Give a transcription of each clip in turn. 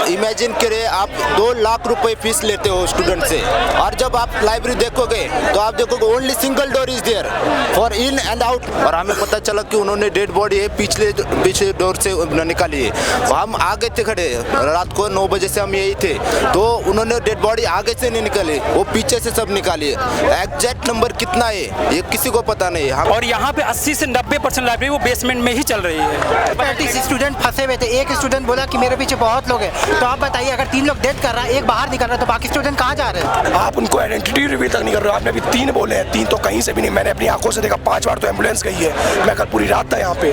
Imagine करें आप 2 लाख रुपए फीस लेते हो स्टूडेंट से, और जब आप लाइब्रेरी देखोगे तो आप देखोगे only single door is there for in and out. और हमें पता चला कि उन्होंने डेड बॉडी है पीछे डोर से निकाली है। हम आगे थे खड़े, रात को 9 बजे से हम यही थे, तो उन्होंने डेड बॉडी आगे से नहीं निकाली, वो पीछे से सब निकाली है। एग्जैक्ट नंबर कितना है ये किसी को पता नहीं है। और यहाँ पे 80 से 90% लाइब्रेरी वो बेसमेंट में ही चल रही है। 35 स्टूडेंट फंसे हुए थे। एक स्टूडेंट बोला कि मेरे पीछे बहुत लोग हैं। तो आप बताइए, अगर 3 लोग डेथ कर रहा है, एक बाहर निकल रहा है, तो बाकी स्टूडेंट कहाँ जा रहे हैं? आप उनको आइडेंटिटी रिवील तक नहीं कर रहे हो। आपने अभी 3 बोले हैं, 3 तो कहीं से भी नहीं। मैंने अपनी आंखों से देखा, 5 बार तो एम्बुलेंस गई है। मैं कल पूरी रात था यहाँ पे।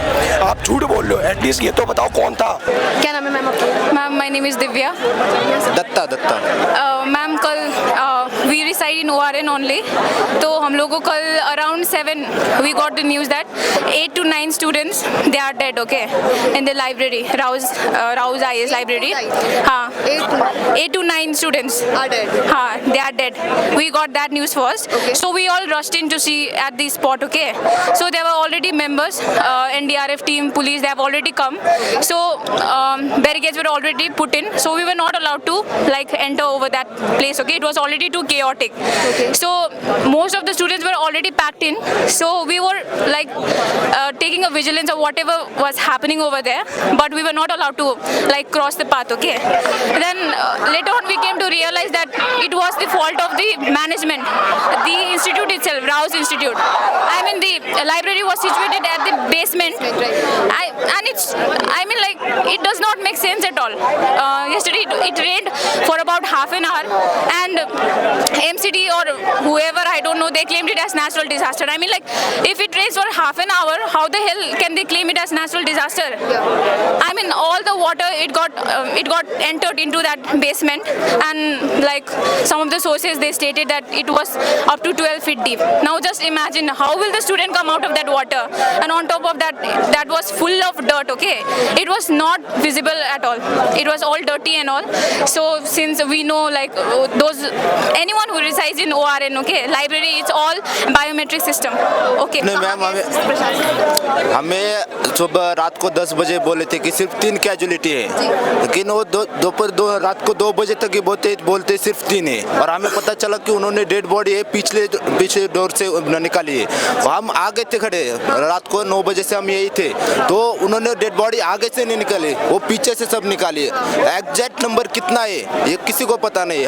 आप झूठ बोल रहे हो, एटलीस्ट ये तो बताओ कौन था। क्या नाम है मैम आपका? Ma'am my name is Divya. Datta ma'am कल we reside in ORN only, तो हम लोगों को कल around 7 we got the news that 8 to 9 students they are dead okay in the library, Rau's IAS library. हाँ, 8 to 9 students are dead. They are dead. We got that news first. Okay. So we all rushed in to see at the spot. Okay. So there were already members, NDRF team, police. They have already come. So barricades were already put in. So we were not allowed to like enter over that place. Okay. It was already too chaotic. Okay. So most of the students were already packed in. So we were like taking a vigilance of whatever was happening over there, but we were not allowed to like cross the path. Okay. Then later on we came to realize that it was the fault of the management, the institute itself, Rouse Institute. I mean the library was situated at the basement, and it's, I mean like it does not make sense at all. Yesterday it rained for about half an hour, and MCD or whoever, I don't know, they claimed it as natural disaster. I mean like if it rains for half an hour, how the hell can they claim it as natural disaster? I mean all the water it got entered into that basement, and like some of the sources they stated that it was up to 12 feet deep. Now just imagine how will the student come out of that water, and on top of that was full of dirt. Okay, it was not visible at all, it was all dirty and all. So since we know like those anyone who resides in ORN, okay, library, it's all biometric system. Okay. नहीं ma'am, हमें सुबह रात को 10 बजे बोले थे कि सिर्फ 3 कैजुअलिटी है, लेकिन वो दोपहर रात को 2 बजे तक ही बोलते सिर्फ 3 है। और हमें पता चला कि उन्होंने डेड बॉडी है पीछे डोर से निकाली है। हम आगे थे खड़े, रात को 9 बजे से हम यही थे, तो उन्होंने डेड बॉडी आगे से नहीं निकाली, वो पीछे से सब निकाली है। एग्जैक्ट नंबर कितना है ये किसी को पता नहीं है।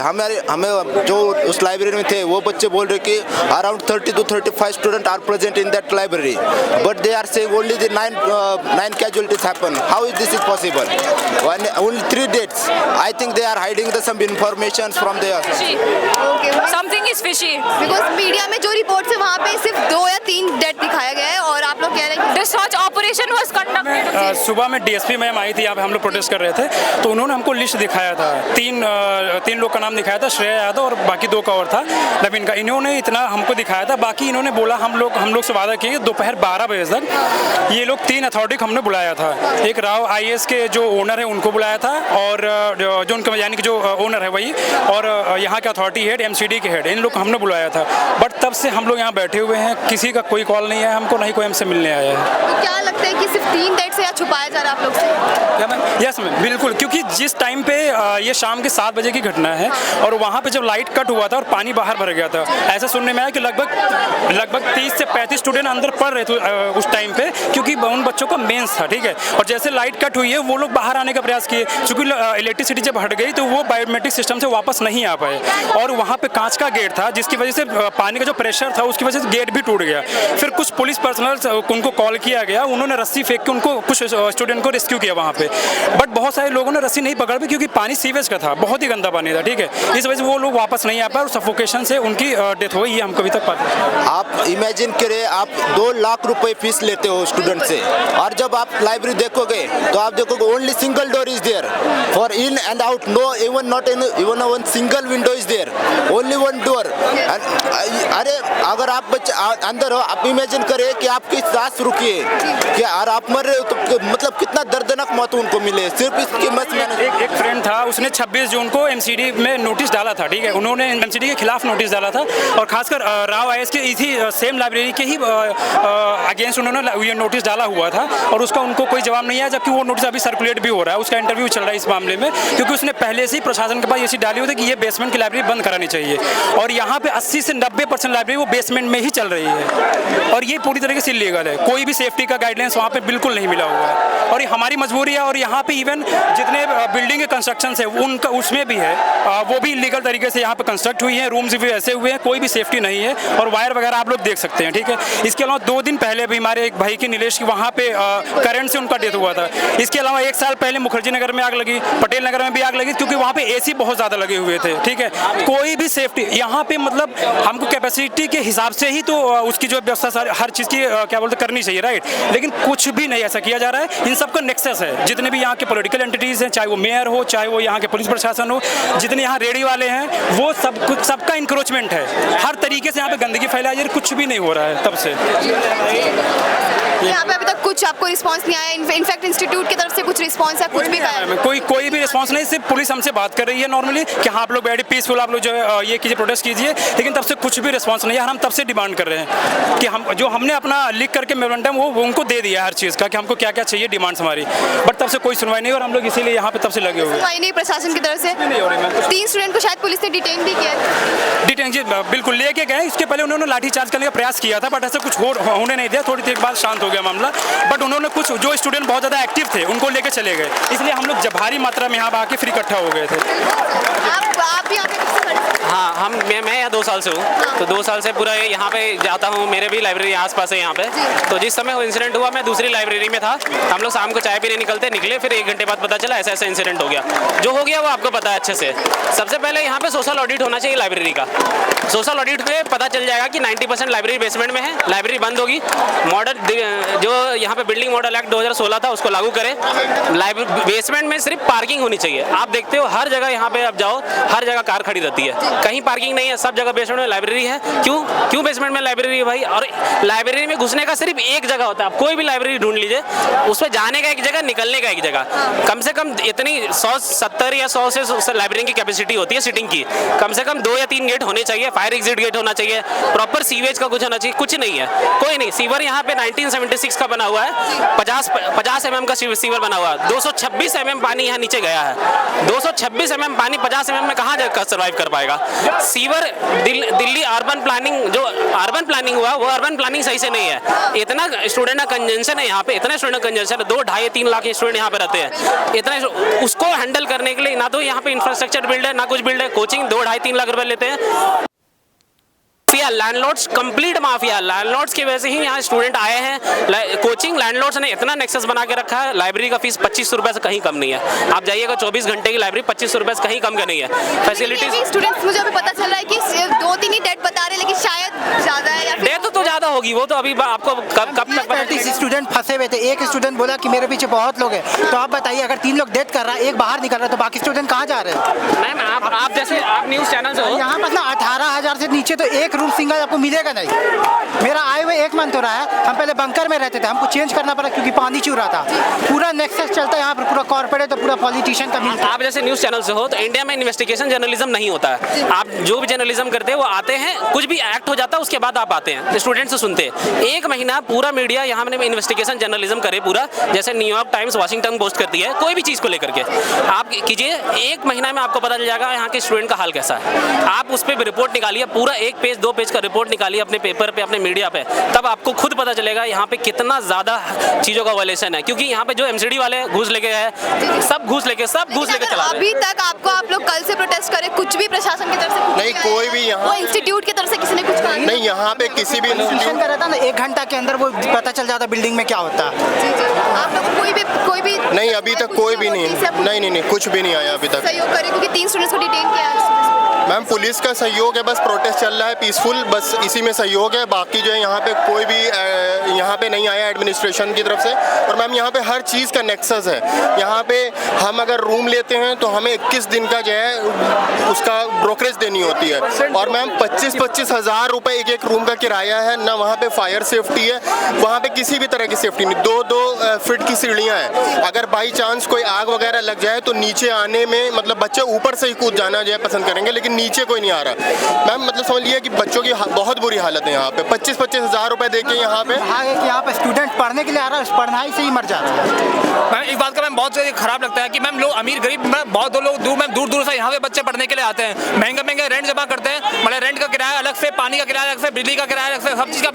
हमें जो उस लाइब्रेरी में थे वो बच्चे बोल रहे कि around 30 to 35 student are present in that library, but they are saying only the 9 casualties happen. How is this possible? Only 3 deaths. I think they are hiding some information from there. Okay. Something is fishy. Because media में जो reports है वहाँ पे सिर्फ 2 या 3 death दिखाया गया है, और आप लोग कह रहे हैं The search operation was conducted. सुबह में DSP मैम आई थी यहाँ पे, हम लोग प्रोटेस्ट कर रहे थे, तो उन्होंने हमको लिस्ट दिखाया था। 3 लोग का नाम दिखाया था, श्रेया यादव और बाकी 2 का और था नवीन का। इन्होंने इतना हमको दिखाया था, बाकी इन्होंने बोला हम लोग से वादा किए दोपहर 12 बजे तक ये लोग 3 अथॉरिटी को हमने बुलाया था। एक राव IAS के जो ओनर है उनको बुलाया था, और जो उनका यानी कि जो ओनर है वही, और यहाँ के अथॉरिटी हेड, MCD के हेड, इन लोग को हमने बुलाया था। बट तब से हम लोग यहाँ बैठे हुए हैं, किसी का कोई कॉल नहीं आया हमको, नहीं कोई हमसे मिलने आया है। तो क्या लगता है कि सिर्फ 3 डेथ से छुपाया जा रहा है आप लोग से? क्या मैम? यस मैम, बिल्कुल, क्योंकि जिस टाइम पे ये शाम के 7 बजे की घटना है, और वहाँ पे जब लाइट कट हुआ था और पानी बाहर भर गया था, ऐसा सुनने में आया कि लगभग 30 से 35 स्टूडेंट अंदर पढ़ रहे थे उस टाइम पे, क्योंकि उन बच्चों का मेंस था, ठीक है। और जैसे लाइट कट हुई है वो लोग बाहर आने का प्रयास किए, क्योंकि इलेक्ट्रिसिटी जब हट गई तो वो बायोमेट्रिक सिस्टम से वापस नहीं आ पाए, और वहाँ पे कांच का गेट था जिसकी वजह से पानी का जो प्रेशर था उसकी वजह से गेट भी टूट गया। फिर कुछ पुलिस पर्सनल उनको कॉल किया गया, उन्होंने रस्सी फेंक के उनको कुछ स्टूडेंट को रेस्क्यू किया वहाँ पे, बट बहुत सारे लोगों ने रस्सी नहीं पकड़ पाई क्योंकि पानी सीवेज का था, बहुत ही गंदा पानी था, ठीक है। इस वजह से वो लोग वापस नहीं आ पाए और सफोकेशन से उनकी डेथ हो गई, ये हमको अभी तक पता है। आप इमेजिन करें आप 2 लाख रुपए फीस लेते हो स्टूडेंट से, और जब आप लाइब्रेरी देखोगे तो आप देखोगे only single door is there for in and out, no even one single window is there, only 1 door. अरे अगर आप अंदर हो, आप इमेजिन करें कि आपकी सांस रुकी है कि और आप मर रहे हो, तो मतलब कितना दर्दनाक मौत उनको मिले सिर्फ इसकी मत में। एक फ्रेंड था, उसने 26 जून को MCD में नोटिस डाला था, ठीक है। उन्होंने एमसीडी के खिलाफ नोटिस डाला था और खासकर राव आईएएस के इसी सेम लाइब्रेरी के ही अगेंस्ट उन्होंने ये नोटिस डाला हुआ था और उसका उनको कोई जवाब नहीं है, जबकि वो नोटिस अभी सर्कुलेट भी हो रहा है, उसका इंटरव्यू चल रहा है इस मामले में, क्योंकि उसने पहले से ही प्रशासन के पास ये चीज़ डाली हुई थी कि ये बेसमेंट की लाइब्रेरी बंद करानी चाहिए और यहाँ पे 80 से 90% लाइब्रेरी वो बेसमेंट में ही चल रही है और ये पूरी तरीके से इलीगल है। कोई भी सेफ्टी का गाइडलाइंस वहाँ पे बिल्कुल नहीं मिला हुआ है और ये हमारी मजबूरी है। और यहाँ पे इवन जितने बिल्डिंग के कंस्ट्रक्शन है उनका उसमें भी है, वो भी इलीगल तरीके से यहाँ पे कंस्ट्रक्ट हुई है, रूम्स भी ऐसे हुए हैं, कोई भी सेफ्टी नहीं है और वायर वगैरह आप लोग देख सकते हैं, ठीक है। इसके अलावा 2 दिन पहले भी हमारे एक भाई की नीलेश की वहाँ पे करंट से उनका डेथ हुआ था। इसके अलावा 1 साल पहले मुखर्जी नगर में आग लगी, पटेल नगर में भी आग लगी, क्योंकि वहाँ पे एसी बहुत ज़्यादा लगे हुए थे, ठीक है। कोई भी सेफ्टी यहाँ पे मतलब हमको कैपेसिटी के हिसाब से ही तो उसकी जो व्यवस्था हर चीज़ की क्या बोलते करनी चाहिए, राइट, लेकिन कुछ भी नहीं ऐसा किया जा रहा है। इन सबका नेक्सस है, जितने भी यहाँ के पॉलिटिकल एंटिटीज़ हैं, चाहे वो मेयर हो, चाहे वो यहाँ के पुलिस प्रशासन हो, जितने यहाँ रेडी वाले हैं, वो सब कुछ सबका इंक्रोचमेंट है। हर तरीके से यहाँ पे गंदगी फैलाई जा रही है, कुछ भी नहीं हो रहा है तब से। यहाँ पे अभी तक कुछ आपको रिस्पांस नहीं आया? इनफैक्ट इंस्टीट्यूट की तरफ से कुछ रिस्पांस है? कुछ भी कोई भी रिस्पांस नहीं, सिर्फ पुलिस हमसे बात कर रही है नॉर्मली कि हाँ आप लोग बैठे पीसफुल, आप लोग जो है ये कीजिए, प्रोटेस्ट कीजिए, लेकिन तब से कुछ भी रिस्पांस नहीं है। हम तब से डिमांड कर रहे हैं कि हम जो हमने अपना लिख करके मेमोरेंडम वो उनको दे दिया हर चीज़ का कि हमको क्या क्या चाहिए डिमांड्स हमारी, बट तब से कोई सुनवाई नहीं और हम लोग इसीलिए यहाँ पे तब से लगे हुए हैं। नहीं प्रशासन की तरफ से नहीं हो रही है। 3 स्टूडेंट को शायद पुलिस ने डिटेन भी किया। डिटेन जी बिल्कुल लेके गए, इसके पहले उन्होंने लाठीचार्ज करने का प्रयास किया था, बट ऐसा कुछ होने नहीं दिया। थोड़ी देर बाद शांत हो गया मामला, बट उन्होंने कुछ जो स्टूडेंट बहुत ज़्यादा एक्टिव थे उनको लेके चले गए, इसलिए हम लोग भारी मात्रा में यहाँ आके फिर इकट्ठा हो गए थे। आप यहाँ पे हाँ, मैं यहाँ 2 साल से हूँ, तो 2 साल से पूरा यहाँ पे जाता हूँ, मेरे भी लाइब्रेरी आसपास है यहाँ पे। तो जिस समय वो इंसिडेंट हुआ मैं दूसरी लाइब्रेरी में था, हम लोग शाम को चाय पीने निकले, फिर 1 घंटे बाद पता चला ऐसा ऐसा इंसिडेंट हो गया। जो हो गया वो आपको पता है अच्छे से। सबसे पहले यहाँ पे सोशल ऑडिट होना चाहिए लाइब्रेरी का। सोशल ऑडिट में पता चल जाएगा कि 90% लाइब्रेरी बेसमेंट में है, लाइब्रेरी बंद होगी। मॉडल जो यहाँ पे बिल्डिंग मॉडल एक्ट 2016 था उसको लागू करें। बेसमेंट में सिर्फ पार्किंग होनी चाहिए। आप देखते हो हर जगह यहाँ पे आप जाओ, हर जगह कार खड़ी रहती है, कहीं पार्किंग नहीं है, सब जगह बेसमेंट में लाइब्रेरी है। क्यों बेसमेंट में लाइब्रेरी है भाई? और लाइब्रेरी में घुसने का सिर्फ एक जगह होता है। आप कोई भी लाइब्रेरी ढूंढ लीजिए, उसमें जाने का एक जगह, निकलने का एक जगह। कम से कम इतनी 170 या 100 से लाइब्रेरी की कैपेसिटी होती है सिटिंग की। कम से कम 2 या 3 गेट होने चाहिए, फायर एग्जिट गेट होना चाहिए, प्रॉपर सीवेज का कुछ होना चाहिए। कुछ नहीं है, कोई नहीं। सीवर यहाँ पे 1976 का बना हुआ है, 50 mm का सीवर बना हुआ है। 226 mm पानी यहाँ नीचे गया है। 226 mm पानी 50 mm में कहाँ जाकर सर्वाइव कर पाएगा? सीवर दिल्ली अर्बन प्लानिंग, जो अर्बन प्लानिंग हुआ वो अर्बन प्लानिंग सही से नहीं है। इतना स्टूडेंट का कंजंशन है यहाँ पे, इतना स्टूडेंट कंजंशन है, 2-2.5-3 लाख स्टूडेंट यहाँ पे रहते हैं। इतना उसको हैंडल करने के लिए ना तो यहाँ पे इंफ्रास्ट्रक्चर बिल्ड है, ना कुछ बिल्ड है। कोचिंग 2-2.5-3 लाख रुपए लेते हैं। Landlords, complete mafia. लैंडलॉर्ड्स की वजह से ही यहाँ स्टूडेंट आए हैं। कोचिंग लैंडलॉर्ड्स ने इतना नेक्सस बना के रखा है। लाइब्रेरी का फीस 2500 रुपए से कहीं कम नहीं है। आप जाइएगा 24 घंटे की लाइब्रेरी 2500 रुपए से कहीं कम का नहीं है। फैसिलिटीज स्टूडेंट्स, मुझे अभी पता चल रहा है कि 2-3 ही डेट बता रहे हैं, लेकिन शायद ज्यादा है या डेट तो ज़्यादा होगी, वो तो अभी आपको कब तक पता चलेगा। स्टूडेंट फंसे हुए थे। एक स्टूडेंट बोला कि मेरे पीछे बहुत लोग हैं, तो आप बताइए अगर 3 लोग डेट कर रहा है, एक बाहर निकल रहा है, तो बाकी स्टूडेंट कहाँ जा रहे हैं? मैम आप जैसे आप न्यूज़ चैनल से हो, यहाँ पर ना 18,000 से नीचे तो एक रूम सिंगल आपको मिलेगा नहीं। मेरा आए हुए 1 मंथ हो रहा है। हम पहले बंकर में रहते थे, हमको चेंज करना पड़ा क्योंकि पानी चू रहा था। पूरा नेक्सस चलता है यहाँ पर, पूरा कॉर्पोरेट और पूरा पॉलिटिशियन का मिलता है। आप जैसे न्यूज़ चैनल से हो तो इंडिया में इन्वेस्टिगेशन जर्नलिज्म नहीं होता है। आप जो भी जर्नलिज्म करते हैं वो आते हैं, कुछ भी एक्ट हो जाता है उसके बाद आप आते हैं, स्टूडेंट से सुनते हैं। 1 महीना पूरा मीडिया यहाँ में इन्वेस्टिगेशन जर्नलिज्म करे पूरा, जैसे न्यूयॉर्क टाइम्स, वाशिंगटन पोस्ट करती है कोई भी चीज़ को लेकर के। आप कीजिए, 1 महीना में आपको पता चल जाएगा यहाँ के स्टूडेंट का हाल कैसा है। आप उस पर रिपोर्ट निकालिए, पूरा 1 पेज 2 पेज का रिपोर्ट निकालिए अपने पेपर पे, अपने मीडिया पे, तब आपको खुद पता चलेगा यहाँ पे कितना ज़्यादा चीज़ों का वायलेशन है। क्योंकि यहाँ पे जो एमसीडी वाले घूस लेके है, सब घूस लेके चला। अभी तक आप लोग कल से प्रोटेस्ट करें, कुछ भी प्रशासन की तरफ से नहीं, कोई भी यहाँ इंस्टीट्यूट की तरफ से किसी ने कुछ कहा नहीं। यहाँ पे किसी भी इंस्टीट्यूशन कर रहा था ना, 1 घंटा के अंदर वो पता चल जाता बिल्डिंग में क्या होता है। आप लोग कोई भी नहीं, अभी तक कोई भी नहीं, कुछ भी नहीं आया अभी तक। सहयोग करें क्योंकि 3 स्टूडेंट्स को डिटेन किया है। मैम पुलिस का सहयोग है, बस प्रोटेस्ट चल रहा है पीसफुल, बस इसी में सहयोग है। बाकी जो है यहाँ पे कोई भी यहाँ पे नहीं आया एडमिनिस्ट्रेशन की तरफ से। और मैम यहाँ पे हर चीज़ का नेक्सस है। यहाँ पे हम अगर रूम लेते हैं तो हमें 21 दिन का जो है उसका ब्रोकरेज देनी होती है। और मैम 25-25 हज़ार रुपये एक रूम का किराया है, ना वहाँ पे फायर सेफ्टी है, वहाँ पे किसी भी तरह की सेफ्टी नहीं। 2-2 फीट की सीढ़ियाँ हैं, अगर बाई चांस कोई आग वगैरह लग जाए तो नीचे आने में मतलब बच्चे ऊपर से ही कूद जाना जो है पसंद करेंगे, लेकिन नीचे कोई नहीं आ रहा। मैम मतलब समझ लिया कि बच्चों की बहुत बुरी हालत है यहाँ पे। 25-25 हज़ार रुपये दे के यहाँ पे यहाँ पे स्टूडेंट पढ़ने के लिए आ रहा है, पढ़ाई से ही मर जा रहा है। मैम इस बात का मैम बहुत खराब लगता है कि मैम लोग अमीर गरीब बहुत लोग दूर दूर से यहाँ पे बच्चे पढ़ने के लिए आते हैं, महंगे रेंट जमा करते हैं, मतलब रेंट का किराया अलग से, पानी का किराया अलग से, बिजली का किराया अलग से, सब चीज़ का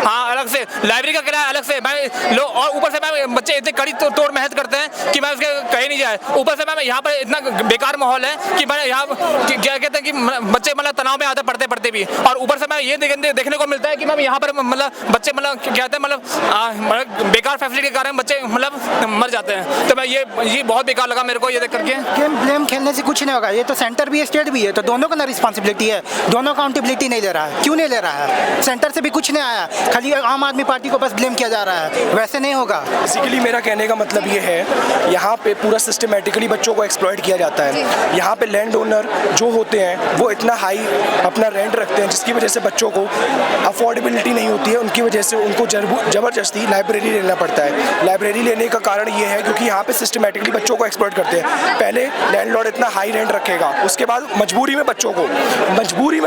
हाँ अलग से, लाइब्रेरी का किराया अलग से। मैम लोग और ऊपर से मैम बच्चे इतने कड़ी तोड़ मेहनत करते हैं कि मैं उसके कहीं नहीं जाए। ऊपर से मैम यहाँ पर इतना बेकार माहौल है कि मैं यहाँ क्या कहते हैं कि बच्चे मतलब तनाव में आते पढ़ते पढ़ते भी, और ऊपर से मैम ये देखने को मिलता है कि मैम यहाँ पर मतलब बच्चे मतलब क्या कहते हैं मतलब बेकार फैसिलिटी के कारण बच्चे मतलब मर जाते हैं। तो मैं ये बहुत बेकार लगा मेरे को ये देख करके। गेम ब्लेम खेलने से कुछ नहीं होगा, ये तो सेंटर भी है स्टेट भी है, तो दोनों का ना रिस्पॉन्सिबिलिटी है, दोनों अकाउंटेबिलिटी नहीं ले रहा है। क्यों नहीं ले रहा है? सेंटर से भी कुछ नहीं आया, खाली आम आदमी पार्टी को बस ब्लेम किया जा रहा है, वैसे नहीं होगा। बेसिकली मेरा कहने का मतलब ये है, यहाँ पे पूरा सिस्टमेटिकली बच्चों को एक्सप्लॉइट किया जाता है। यहाँ पे लैंड ओनर जो होते हैं वो इतना हाई अपना रेंट रखते हैं जिसकी वजह से बच्चों को अफोर्डेबिलिटी नहीं होती है, उनकी वजह से उनको ज़बरदस्ती लाइब्रेरी लेना पड़ता है। लाइब्रेरी लेने का कारण ये है क्योंकि यहाँ पे सिस्टमेटिकली बच्चों को एक्सप्लॉइट करते हैं। पहले लैंडलॉर्ड इतना हाई रेंट रखेगा, उसके बाद मजबूरी में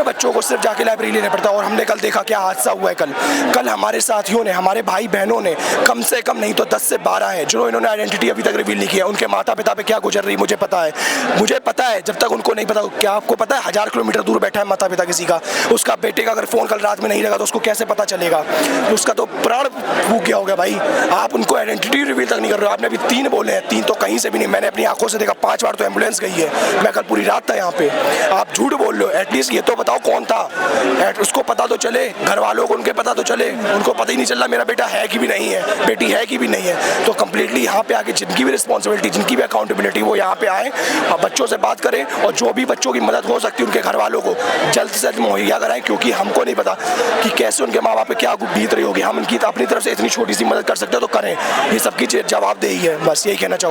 बच्चों को सिर्फ जाके लाइब्रेरी लेना पड़ता है। और हमने कल देखा क्या हादसा हुआ है। कल हमारे साथियों ने, हमारे भाई बहनों ने कम से कम नहीं तो 10 से 12 है जो इन्होंने आइडेंटिटी अभी तक रिवील नहीं किया। उनके माता पिता पे क्या गुजर रही मुझे पता है, जब तक उनको नहीं पता। क्या आपको पता है 1000 किलोमीटर दूर बैठा है माता पिता किसी का, उसका बेटे का अगर फ़ोन कल रात में नहीं लगा तो उसको कैसे पता चलेगा? उसका तो प्राण फूक गया होगा भाई। आप उनको आइडेंटिटी रिवील तक नहीं कर रहे हो। आपने अभी 3 बोले हैं, 3 तो कहीं से भी नहीं। मैंने अपनी आंखों से देखा, 5 बार तो एम्बुलेंस गई है। मैं कल पूरी रात था यहाँ पे। आप झूठ बोल रहे हो, एटलीस्ट ये तो बताओ कौन था, उसको पता तो चले, घर वालों को उनके पता तो चले। उनको पता ही नहीं चल रहा मेरा बेटा है कि भी नहीं है, बेटी है कि भी नहीं है। तो कंप्लीटली यहाँ पे आके जिनकी भी रिस्पॉन्सिबिलिटी, जिनकी भी अकाउंटेबिलिटी, वो यहाँ पे आए और बच्चों से बात करें, और जो भी बच्चों की मदद हो सकती है उनके घर वालों को जल्द से जल्द मुहैया कराएं, क्योंकि हमको नहीं पता कि कैसे उनके माँ बाप पे क्या बीत रही होगी। हम उनकी अपनी तरफ से इतनी छोटी सी मदद कर सकते हैं तो करें। ये सबकी जवाबदेही है, बस यही कहना चाहूँगा।